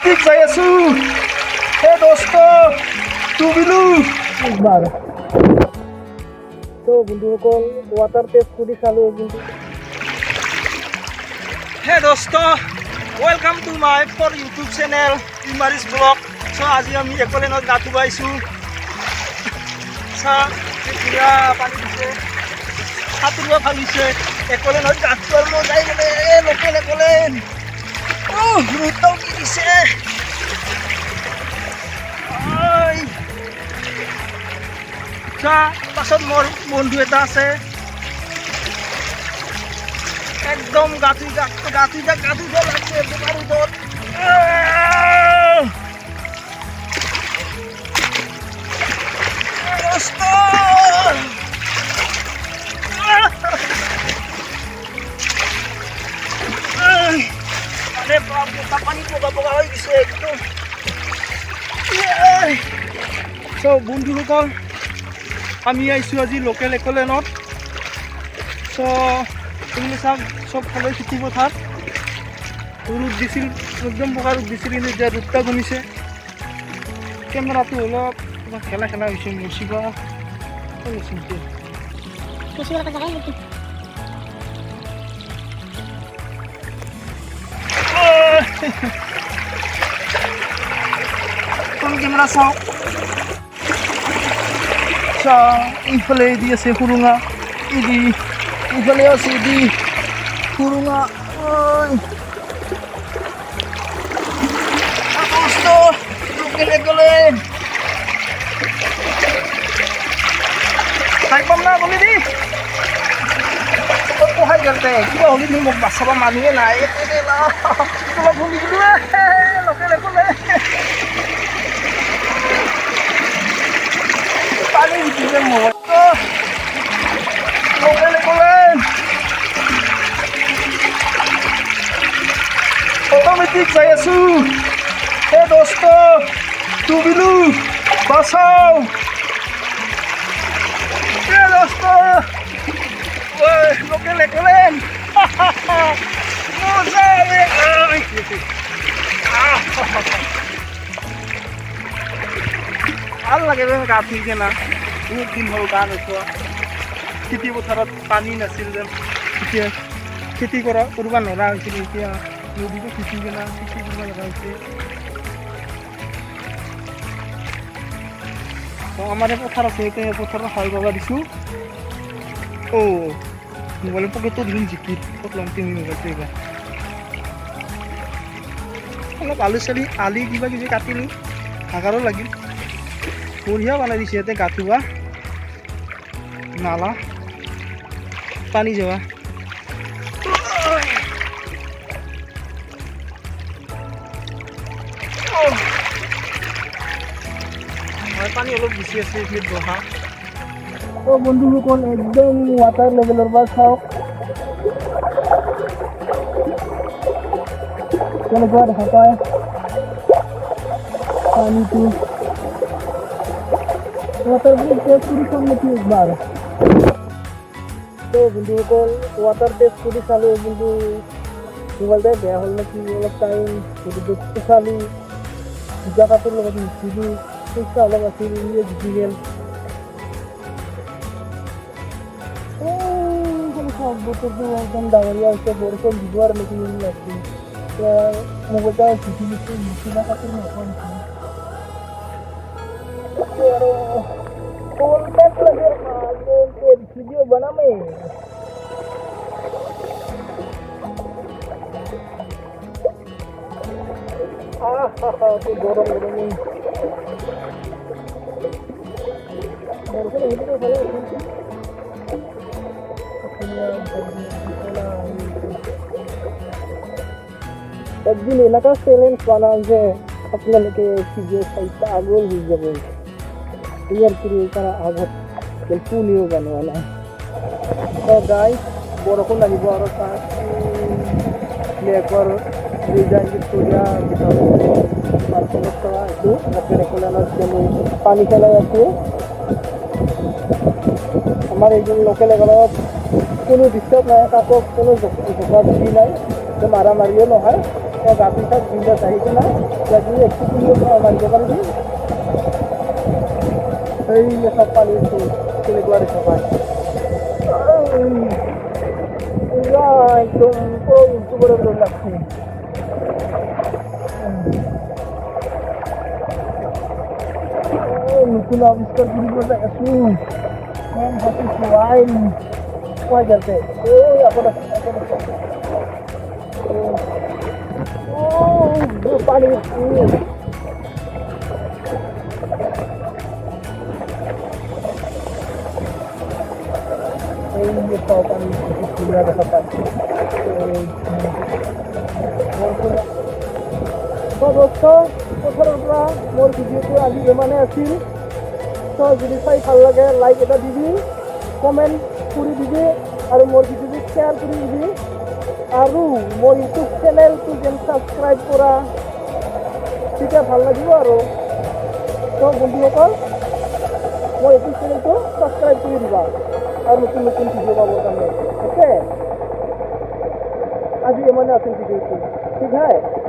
যাই আছো হে দোস্ত টুবিলো একবাৰ তো বন্ধুসকল ৱাটাৰ টেষ্ট কৰি চালো কিন্তু হে দোস্ত welcome to my for YouTube channel ইমাৰিছ ব্লগ চ' আজি আমি একলেনত গা ধুব আহিছোঁ চাহ ধুনীয়া পানী দিছে সাঁতুৰিব ভাল হৈছে একলেনত গা ধোৱাৰ মজাই মানে লোকেল একলেন ৰ'দটাও কি দিছে পাছত মোৰ বন্ধু এটা আছে একদম গাঁঠি লাগছে বোকাৰ ৰ'দত পানী বগা হৈ গৈছে একদম চ' বন্ধুসকল আমি আহিছোঁ আজি লোকেল একলেনত চ' এইবিলাক চাওক চবফালে খেতি পথাৰ ৰ'দ দিছিল একদম বগা ৰ'দ দিছিল কিন্তু এতিয়া ৰ'দটা কমিছে কেমেৰাটো অলপ খেলা হৈছে মুচিবা কেমেৰা চাওক ইফালে দি আছে সুৰুঙা ইফালে আছে দি সুৰুঙা খাই পাম না গলি দি সহায় গেলতে কিবা হলি তুমি মোক বাচাব মানুহে নাই তোমাক ভুলি দিলো লোকেল একলে পানী দিছে মই লোকেল একলে অট'মেটিক যাই আছো হে দোস্ত টুবিলো বাচাও হে দোস্ত লোকেল একলেন ভাল লাগে গা ধুই কেনা বহুত দিন হ'ল গা নোচোৱা খেতি পথাৰত পানী নাছিল যেন এতিয়া খেতি কৰিব নোৱাৰা হৈছিল এতিয়া নদীটো খেতি কেনা খেতি কৰিব লগা হৈছে আমাৰ এই পথাৰ আছে এতিয়া পথাৰত হাল বাব দিছোঁ মোবাইলৰ পকেটটো দিম জিকি ক'ত ল'ম 3 মোবাইলটো এইবাৰ অলপ আলু চালি আলি কিবা কিবি কাটিলোঁ ভাগাৰো লাগিল বঢ়িয়া বনাই দিছে ইয়াতে গা ধোৱা নালা পানী যোৱা পানী অলপ বেছি আছে এইখিনিত বহা বন্ধুসকল একদম ৱাটাৰ লেভেলৰ পৰা চাওক কেনেকুৱা দেখা পায় পানীটো ৱাটাৰ টেষ্ট কৰি চাম নেকি একবাৰ তো বন্ধুসকল ৱাটাৰ টেষ্ট কৰি চালোঁ কিন্তু মোবাইলটোৱে বেয়া হ'ল নেকি অলপ টাইম দেখি চালোঁ জেগাটোৰ লগত মিচিলোঁ পইচা অলপ আছিল জিকি গ'ল বতৰটো একদম ডাঙৰীয়া হৈছে বৰষুণ দিব আৰু নেকি লাগছিল এতিয়া মোবাইলটা জিকি দিছোঁ মিচিনা কাপোৰ নোপোৱা নিচিনা আৰু কলকাত লাগে ভিডিও বানামে গরম একদিন এলাকা চ্যালেঞ্জ বানান যে আপনাদেরকে ভিডিও সাইটটা আগল হয়ে যাবে ইয়ার করে তারা আগত পুনিও বানোয়া না তো গাই বরষুণ লাগিব আৰু লেকৰ ডিজাইন ভিক্টোৰিয়া সমস্যা এইটো লোকেল একলেনত পানী পেলাই আছোঁ আমাৰ এই লোকেল একলেনত কোনো ডিষ্টাৰ্ব নাই কাকো কোনো জোকা জুকি নাই মাৰা মাৰিও নহয় ৰাতি তাত বিন্দাছ আহি কিনে লাগি একটু মাৰিব পাৰিবি সেই সব পানী কেনেকুৱা দেখা পায় একদম পুৰো উঁচু কৰে লাগছে নতুন আবিষ্কাৰ কৰিব আছো ভাবিছো আইন কোৱা যাতে পানী পানী ধুনীয়া দেখা পায় দোস্ত পথাৰৰ পৰা মোৰ ভিডিঅ'টো আজি ইমানে আছিল তো যদি চাই ভাল লাগে লাইক এটা দিবি কমেণ্ট কৰি দিবি আৰু মোৰ ভিডিঅ'টো শ্বেয়াৰ কৰি দিবি আৰু মোৰ ইউটিউব চেনেলটো যেন ছাবস্ক্ৰাইব কৰা তেতিয়া ভাল লাগিব আৰু তো বন্ধুসকল মোৰ ইউটিউব চেনেলটো ছাবস্ক্ৰাইব কৰি দিবা আৰু নতুন নতুন ভিডিঅ' পাবৰ কাৰণে অ'কে আজি ইমানে আছিল ভিডিঅ'টো ঠিক আছে